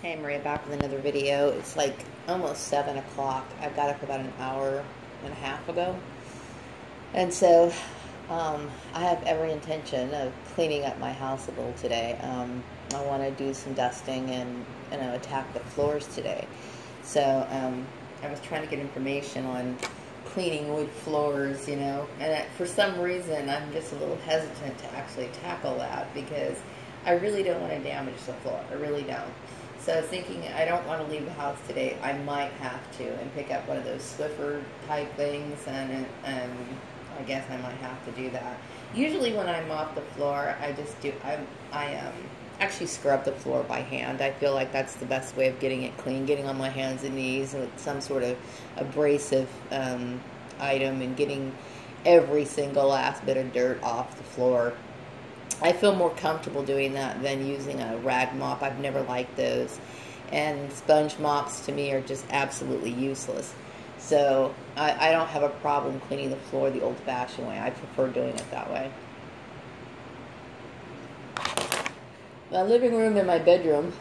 Hey Maria, back with another video. It's like almost 7 o'clock. I got up about an hour and a half ago. And so I have every intention of cleaning up my house a little today. I want to do some dusting and attack the floors today. So I was trying to get information on cleaning wood floors, and for some reason I'm just a little hesitant to actually tackle that because I really don't want to damage the floor. I really don't. So I was thinking I don't want to leave the house today. I might have to and pick up one of those Swiffer type things, and I guess I might have to do that. Usually when I'm off the floor, I actually scrub the floor by hand. I feel like that's the best way of getting it clean, getting on my hands and knees with some sort of abrasive item and getting every single last bit of dirt off the floor. I feel more comfortable doing that than using a rag mop. I've never liked those. And sponge mops to me are just absolutely useless. So I don't have a problem cleaning the floor the old-fashioned way. I prefer doing it that way. My living room and my bedroom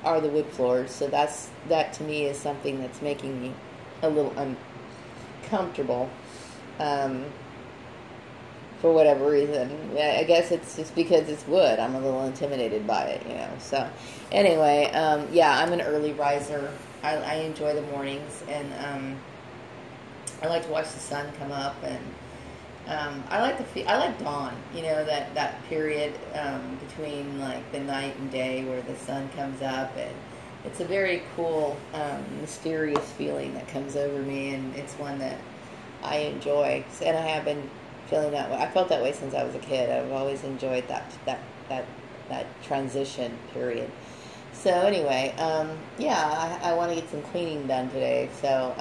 are the wood floors. So that to me is something that's making me a little uncomfortable. For whatever reason. I guess it's just because it's wood. I'm a little intimidated by it, So, anyway, yeah, I'm an early riser. I enjoy the mornings, and I like to watch the sun come up, and I like dawn. That period between like the night and day where the sun comes up, and it's a very cool, mysterious feeling that comes over me, and it's one that I enjoy, and I have been feeling that way. I felt that way since I was a kid. I've always enjoyed that transition period. So anyway, yeah, I want to get some cleaning done today. So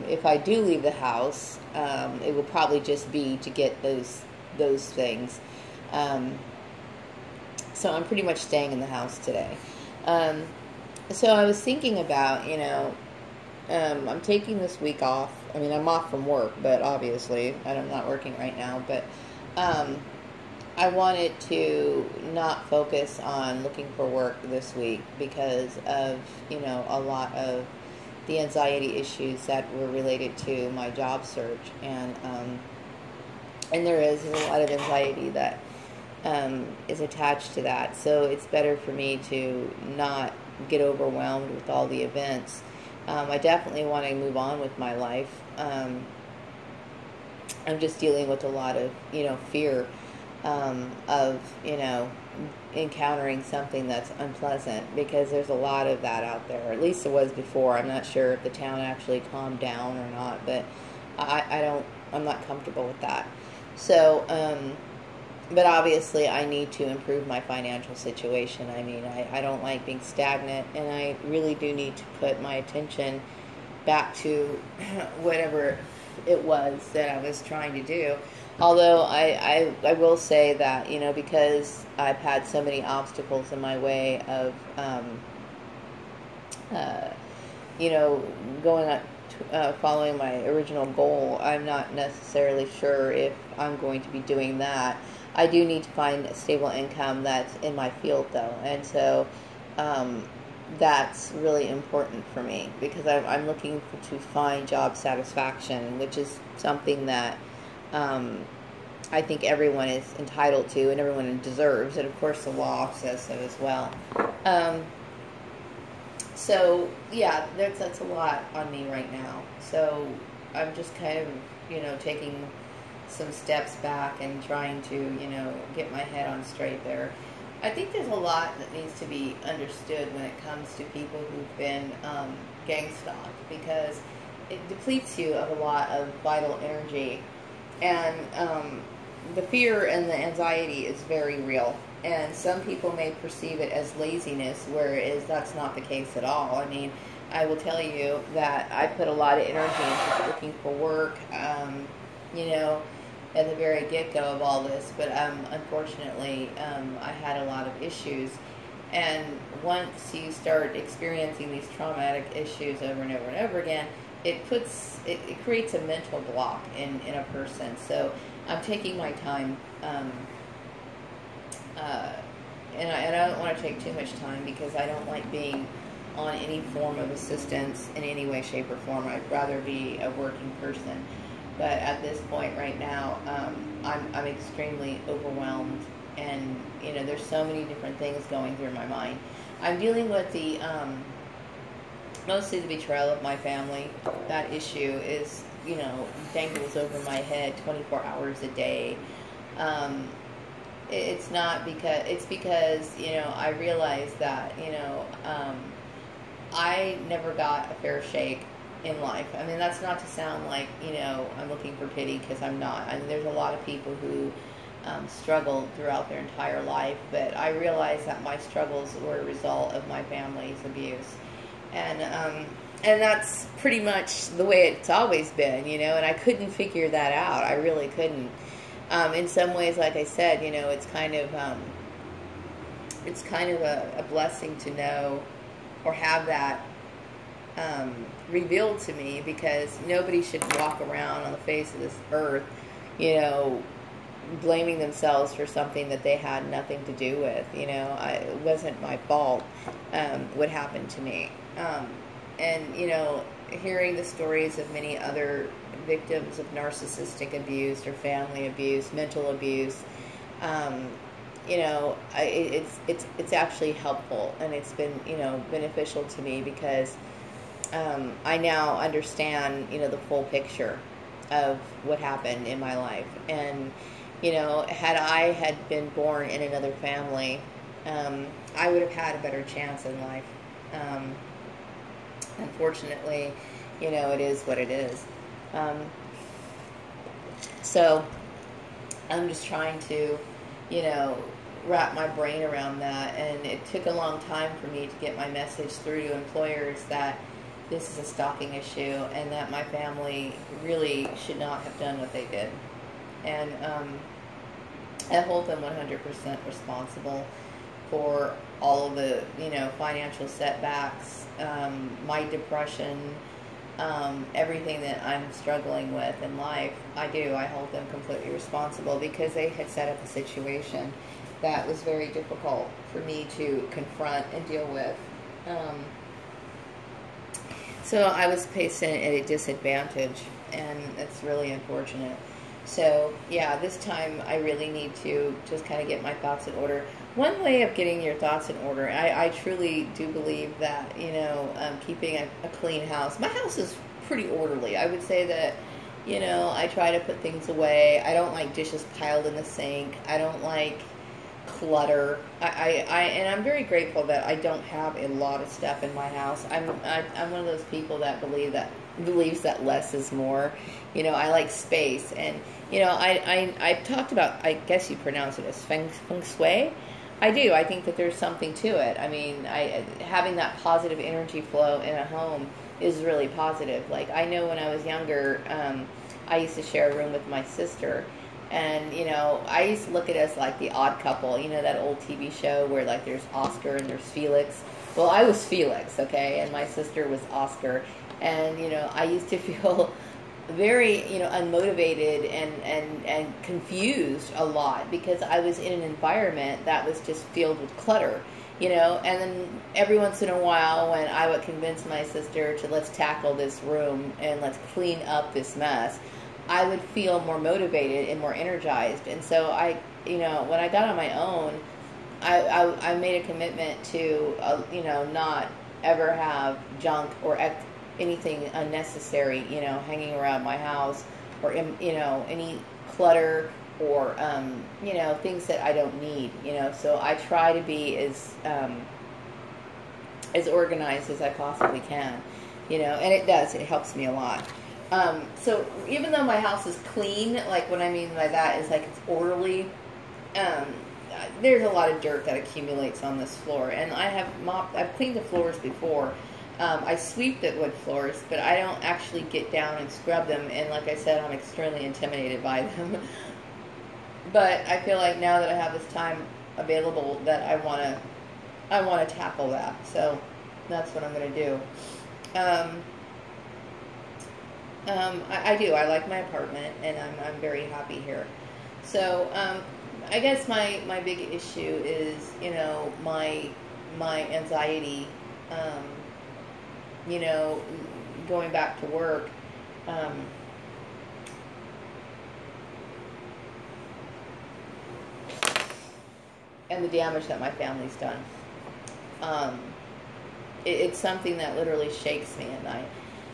if I do leave the house, it will probably just be to get those things. So I'm pretty much staying in the house today. So I was thinking about, I'm taking this week off. I mean, I'm off from work, but obviously, I'm not working right now. But I wanted to not focus on looking for work this week because of, a lot of the anxiety issues that were related to my job search. And there is a lot of anxiety that is attached to that. So it's better for me to not get overwhelmed with all the events. I definitely want to move on with my life. I'm just dealing with a lot of, fear of, encountering something that's unpleasant because there's a lot of that out there. Or at least it was before. I'm not sure if the town actually calmed down or not, but I'm not comfortable with that. So, but obviously I need to improve my financial situation. I mean, I don't like being stagnant, and I really do need to put my attention back to whatever it was that I was trying to do. Although I will say that, because I've had so many obstacles in my way of, going up, following my original goal, I'm not necessarily sure if I'm going to be doing that. I do need to find a stable income that's in my field, though, and so that's really important for me because I'm looking to find job satisfaction, which is something that I think everyone is entitled to and everyone deserves, and of course the law says so as well. So yeah, that's a lot on me right now. So I'm just kind of taking some steps back and trying to, get my head on straight there. I think there's a lot that needs to be understood when it comes to people who've been gang stalked because it depletes you of a lot of vital energy. And the fear and the anxiety is very real. And some people may perceive it as laziness, whereas that's not the case at all. I mean, I will tell you that I put a lot of energy into looking for work, at the very get-go of all this, but unfortunately I had a lot of issues, and once you start experiencing these traumatic issues over and over and over again, it creates a mental block in a person. So I'm taking my time, and I don't want to take too much time because I don't like being on any form of assistance in any way, shape, or form. I'd rather be a working person. But at this point right now, I'm extremely overwhelmed, and there's so many different things going through my mind. I'm dealing with the mostly the betrayal of my family. That issue is dangles over my head 24 hours a day. It's not because it's because I realize that I never got a fair shake in life. I mean, that's not to sound like I'm looking for pity, because I'm not. I mean, there's a lot of people who struggled throughout their entire life, but I realized that my struggles were a result of my family's abuse, and that's pretty much the way it's always been, and I couldn't figure that out. I really couldn't. In some ways, like I said, it's kind of a blessing to know or have that revealed to me, because nobody should walk around on the face of this earth, blaming themselves for something that they had nothing to do with. It wasn't my fault what happened to me. And hearing the stories of many other victims of narcissistic abuse or family abuse, mental abuse, it's actually helpful, and it's been beneficial to me, because I now understand the full picture of what happened in my life. And had I been born in another family, I would have had a better chance in life. Unfortunately, it is what it is. So I'm just trying to, wrap my brain around that. And it took a long time for me to get my message through to employers that this is a stalking issue, and that my family really should not have done what they did. And I hold them 100% responsible for all of the, financial setbacks, my depression, everything that I'm struggling with in life. I hold them completely responsible, because they had set up a situation that was very difficult for me to confront and deal with. So I was placed at a disadvantage, and it's really unfortunate. So, yeah, this time I really need to just kind of get my thoughts in order. One way of getting your thoughts in order, I truly do believe that, keeping a clean house. My house is pretty orderly. I would say that, I try to put things away. I don't like dishes piled in the sink. I don't like clutter. And I'm very grateful that I don't have a lot of stuff in my house. I'm one of those people that believes that less is more. I like space, and I've talked about, I guess you pronounce it as feng shui. I do. I think that there's something to it. I mean, having that positive energy flow in a home is really positive. Like, I know when I was younger, I used to share a room with my sister. And, I used to look at us like the Odd Couple, that old TV show where, like, there's Oscar and there's Felix. Well, I was Felix, okay, and my sister was Oscar. And, I used to feel very, unmotivated and confused a lot, because I was in an environment that was just filled with clutter, and then every once in a while, when I would convince my sister to, let's tackle this room and let's clean up this mess, I would feel more motivated and more energized. And so when I got on my own, I made a commitment to, not ever have junk or anything unnecessary, hanging around my house, or, any clutter, or, things that I don't need, so I try to be as organized as I possibly can, and it helps me a lot. So even though my house is clean, like, what I mean by that is, like, it's orderly, there's a lot of dirt that accumulates on this floor, and I've cleaned the floors before. I sweep the wood floors, but I don't actually get down and scrub them, and like I said, I'm extremely intimidated by them. But I feel like now that I have this time available, that I want to tackle that. So that's what I'm going to do. I do. I like my apartment, and I'm very happy here. So I guess my big issue is, my anxiety um, you know, going back to work, and the damage that my family's done. Um, it's something that literally shakes me at night.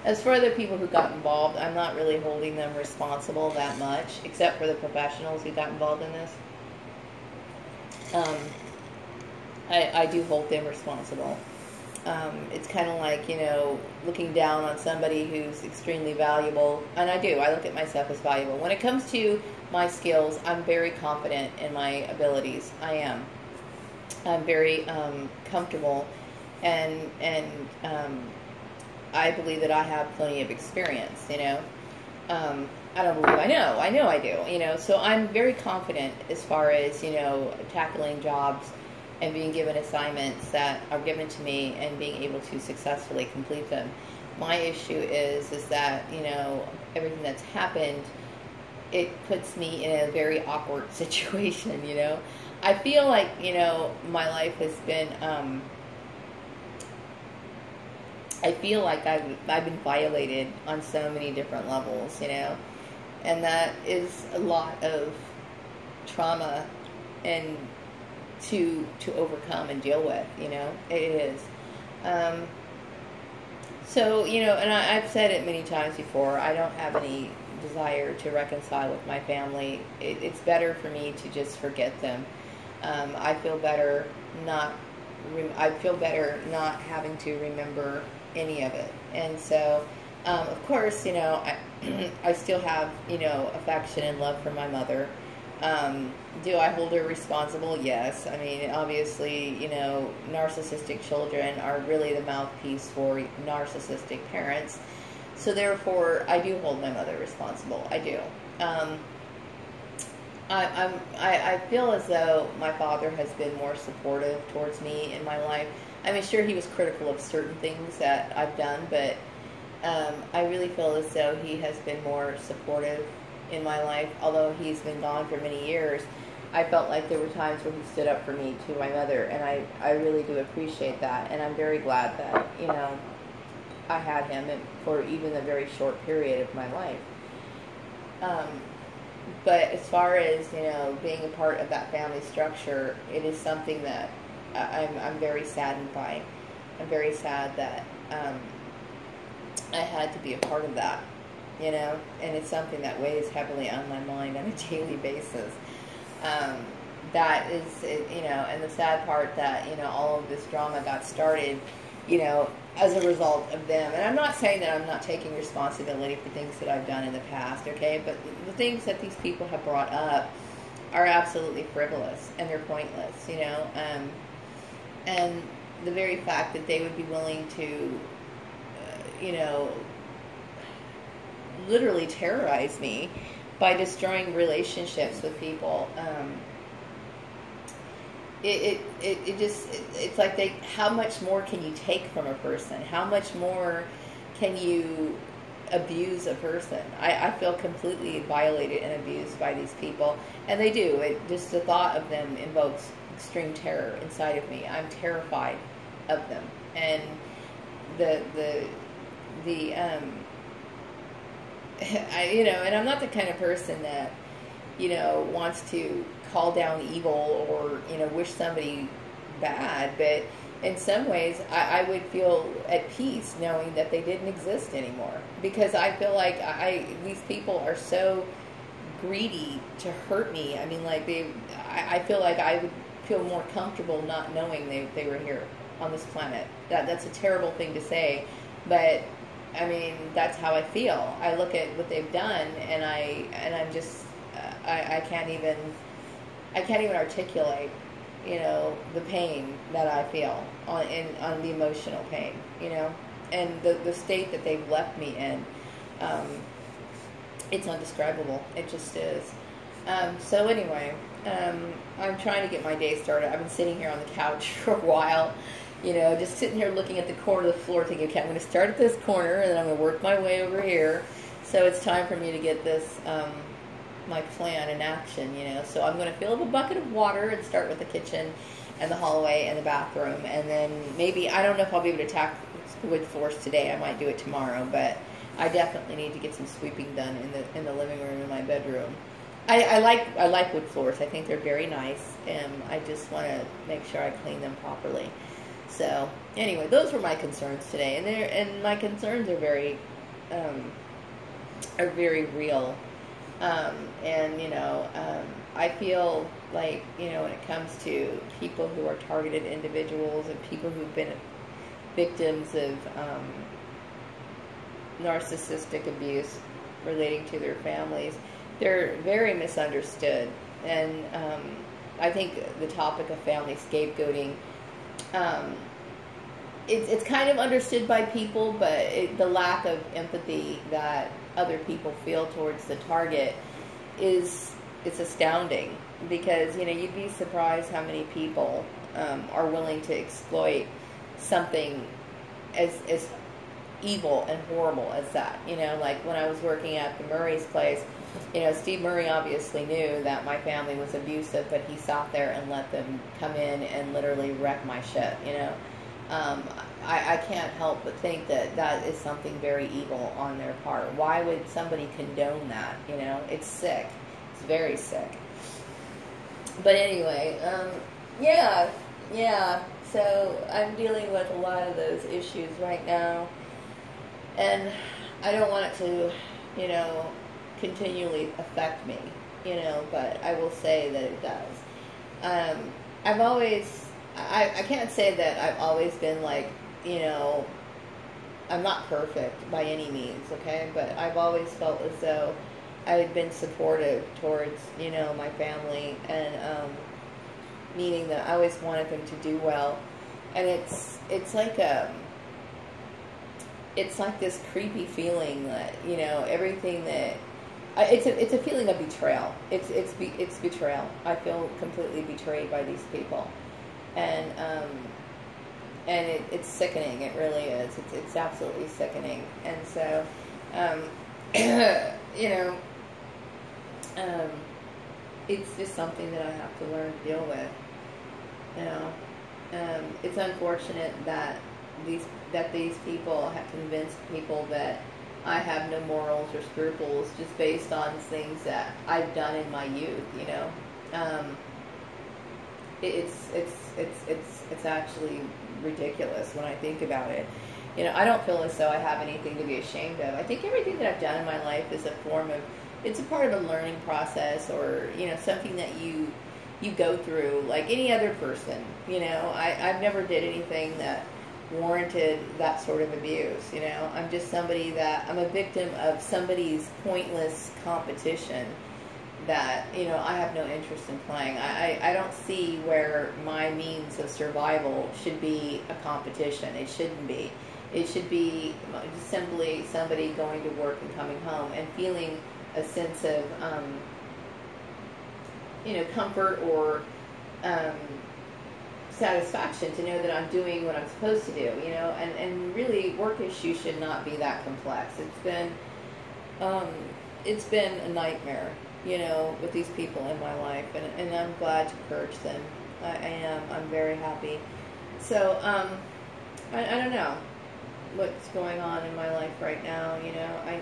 As for other people who got involved, I'm not really holding them responsible that much, except for the professionals who got involved in this. I do hold them responsible. It's kind of like, you know, looking down on somebody who's extremely valuable, and I do. I look at myself as valuable. When it comes to my skills, I'm very confident in my abilities. I am. I'm very comfortable, and I believe that I have plenty of experience, you know. I don't believe I know. I know I do, you know. So I'm very confident as far as, you know, tackling jobs and being given assignments that are given to me and being able to successfully complete them. My issue is that, you know, everything that's happened, it puts me in a very awkward situation, you know. I feel like, you know, my life has been, I feel like I've been violated on so many different levels, you know, and that is a lot of trauma and to overcome and deal with, you know, it is. So, you know, and I've said it many times before, I don't have any desire to reconcile with my family. It's better for me to just forget them. I feel better not having to remember any of it. And so, of course, you know, I still have, you know, affection and love for my mother. Do I hold her responsible? Yes. I mean, obviously, you know, narcissistic children are really the mouthpiece for narcissistic parents. So therefore, I do hold my mother responsible. I do. I feel as though my father has been more supportive towards me in my life. I mean, sure, he was critical of certain things that I've done, but I really feel as though he has been more supportive in my life. Although he's been gone for many years, I felt like there were times where he stood up for me to my mother, and I really do appreciate that, and I'm very glad that, you know, I had him for even a very short period of my life. But as far as, you know, being a part of that family structure, it is something that I'm very saddened by. I'm very sad that I had to be a part of that, you know, and it's something that weighs heavily on my mind on a daily basis. That is, you know, and the sad part that, you know, all of this drama got started, you know, as a result of them. And I'm not saying that I'm not taking responsibility for things that I've done in the past, okay? But the things that these people have brought up are absolutely frivolous, and they're pointless, you know? And the very fact that they would be willing to, you know, literally terrorize me by destroying relationships with people, it's like how much more can you take from a person? How much more can you abuse a person? I feel completely violated and abused by these people, and they do. Just the thought of them invokes extreme terror inside of me. I'm terrified of them, and you know, and I'm not the kind of person that, you know, wants to call down evil or, you know, wish somebody bad, but in some ways I would feel at peace knowing that they didn't exist anymore, because I feel like these people are so greedy to hurt me. I mean, like I feel like I would feel more comfortable not knowing they were here on this planet. That's a terrible thing to say, but I mean, that's how I feel. I look at what they've done, and I'm just I can't even articulate, you know, the pain that I feel on the emotional pain, you know, and the state that they've left me in. It's undescribable. It just is. So anyway, I'm trying to get my day started. I've been sitting here on the couch for a while, you know, just sitting here looking at the corner of the floor thinking, okay, I'm going to start at this corner and then I'm going to work my way over here. So it's time for me to get this, my plan in action, you know. So I'm going to fill up a bucket of water and start with the kitchen. and the hallway and the bathroom, and then maybe, I don't know if I'll be able to tackle wood floors today. I might do it tomorrow, but I definitely need to get some sweeping done in the living room and my bedroom. I like wood floors. I think they're very nice, and I just want to make sure I clean them properly. So anyway, those were my concerns today, and my concerns are very real. And I feel like, when it comes to people who are targeted individuals and people who've been victims of narcissistic abuse relating to their families, they're very misunderstood. And I think the topic of family scapegoating, it's kind of understood by people, but the lack of empathy that other people feel towards the target it's astounding, because you'd be surprised how many people are willing to exploit something as evil and horrible as that. Like when I was working at the Murray's place, Steve Murray obviously knew that my family was abusive, but he sat there and let them come in and literally wreck my shit. I can't help but think that is something very evil on their part. Why would somebody condone that? It's sick. It's very sick. But anyway, yeah. So I'm dealing with a lot of those issues right now, and I don't want it to, continually affect me, but I will say that it does. I've always, I can't say that I've always been like, I'm not perfect by any means, okay, but I've always felt as though I had been supportive towards, my family, and meaning that I always wanted them to do well. And it's like this creepy feeling that, everything that, it's a feeling of betrayal. It's betrayal. I feel completely betrayed by these people, and it's sickening. It really is. It's absolutely sickening. And so, it's just something that I have to learn to deal with. It's unfortunate that these people have convinced people that I have no morals or scruples just based on things that I've done in my youth. It's actually ridiculous when I think about it. I don't feel as though I have anything to be ashamed of. I think everything that I've done in my life is it's a part of a learning process, or something that you go through like any other person. I've never did anything that warranted that sort of abuse. I'm just I'm a victim of somebody's pointless competition that I have no interest in playing. I don't see where my means of survival should be a competition. It shouldn't be. It should be simply somebody going to work and coming home and feeling a sense of comfort or satisfaction to know that I'm doing what I'm supposed to do, and really work issues should not be that complex. It's been a nightmare, with these people in my life, and I'm glad to purge them. I am. I'm very happy. So, I don't know what's going on in my life right now.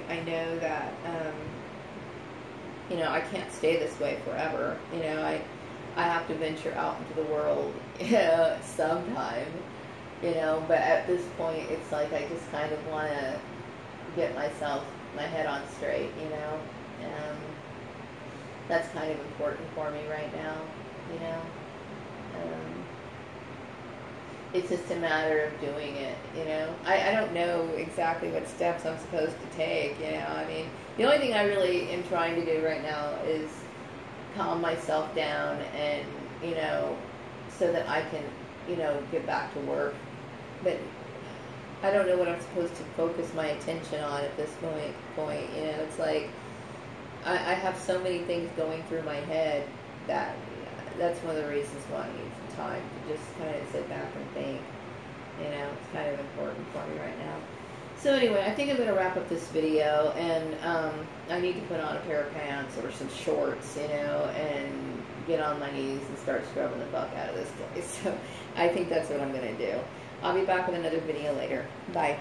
I know that, I can't stay this way forever. I have to venture out into the world, sometime, but at this point, it's like I just kind of want to get my head on straight, that's kind of important for me right now, it's just a matter of doing it, I don't know exactly what steps I'm supposed to take, I mean, the only thing I really am trying to do right now is calm myself down and, so that I can, get back to work. But I don't know what I'm supposed to focus my attention on at this point. It's like I have so many things going through my head that's one of the reasons why I need some time to just kind of sit back and think. It's kind of important for me right now. So anyway, I think I'm going to wrap up this video, and I need to put on a pair of pants or some shorts, and get on my knees and start scrubbing the fuck out of this place. So I think that's what I'm going to do. I'll be back with another video later. Bye.